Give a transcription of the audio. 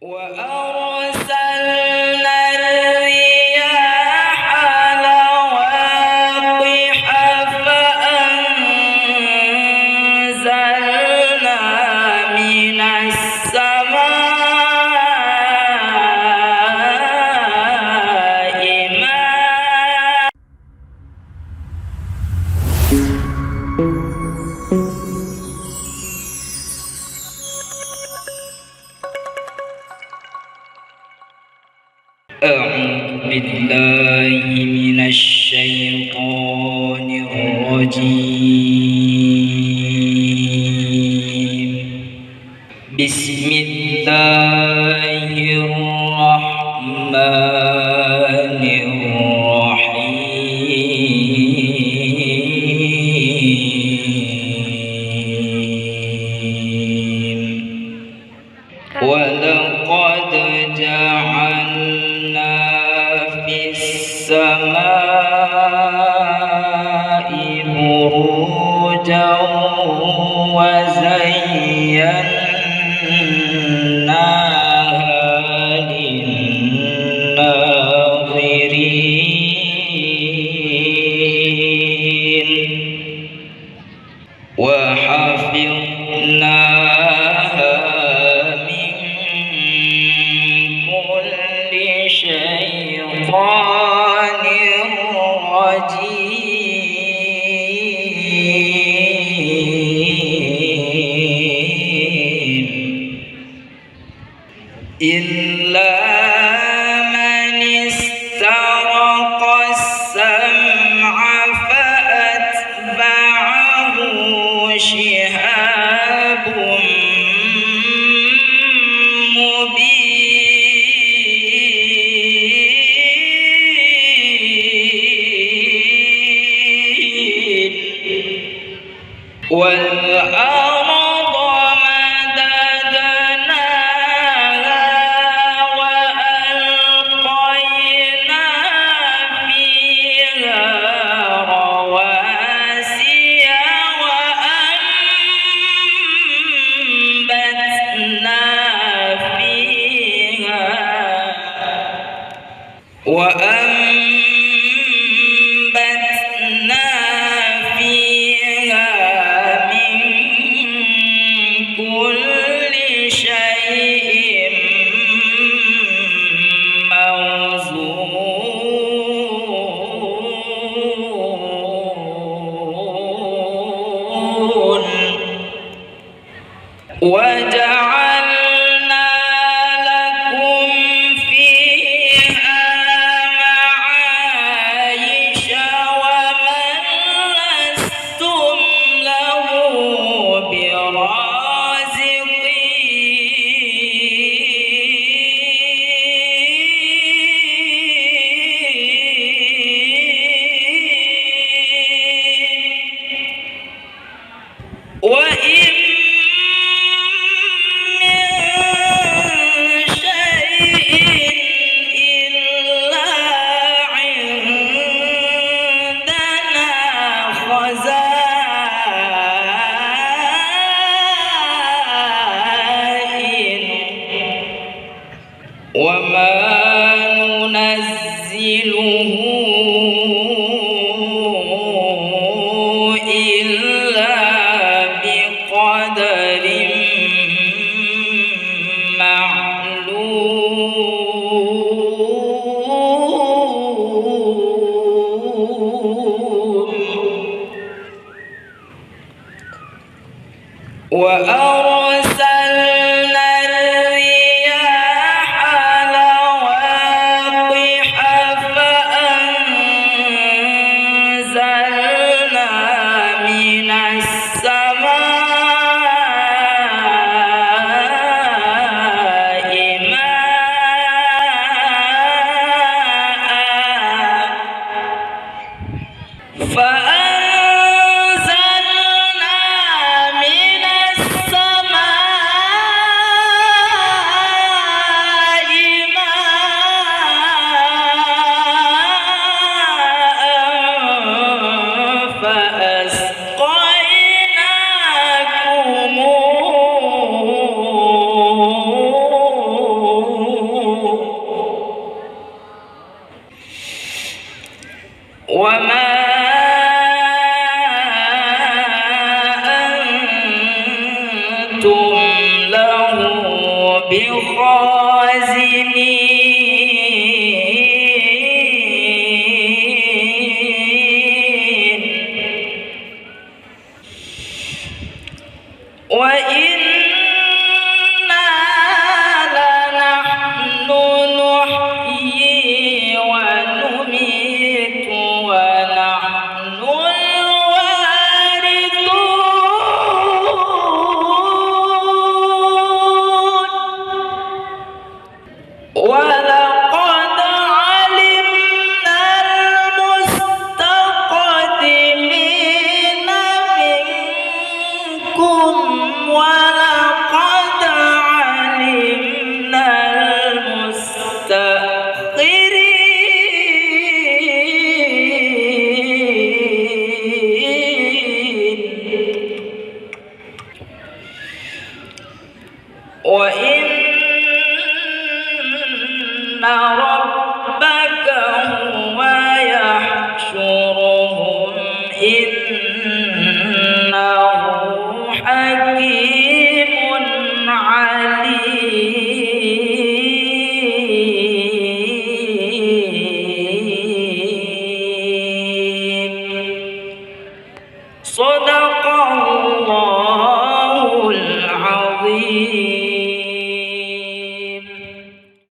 وأرسلنا الرياح لواقح فأنزلنا من السماء ماء. أعوذ بالله من الشيطان الرجيم. بسم الله الرحمن الرحيم. ولقد جعلنا في السماء بروجا وزيناها للناظرين وحفظناها من كل شيطان رجيم إلا من استرق السمع فأتبعه شهاب مبين. والأرض مددناها وألقينا فيها رواسي وأنبتنا فيها من كل شيء موزون. وجعلنا لكم فيها معايش ومن لستم له برازقين. وإن من شيء إلا عندنا خزائنه وما ننزله إلا بقدر معلوم. وأرسلنا الرياح لواقح فأنزلنا من السماء ماء بخازنين وإنا لنحن نحيي ونميت ونحن الوارثون ولقد علمنا المستقدمين منكم ولقد علمنا المستأخرين وإن ربك هو يحشرهم إنه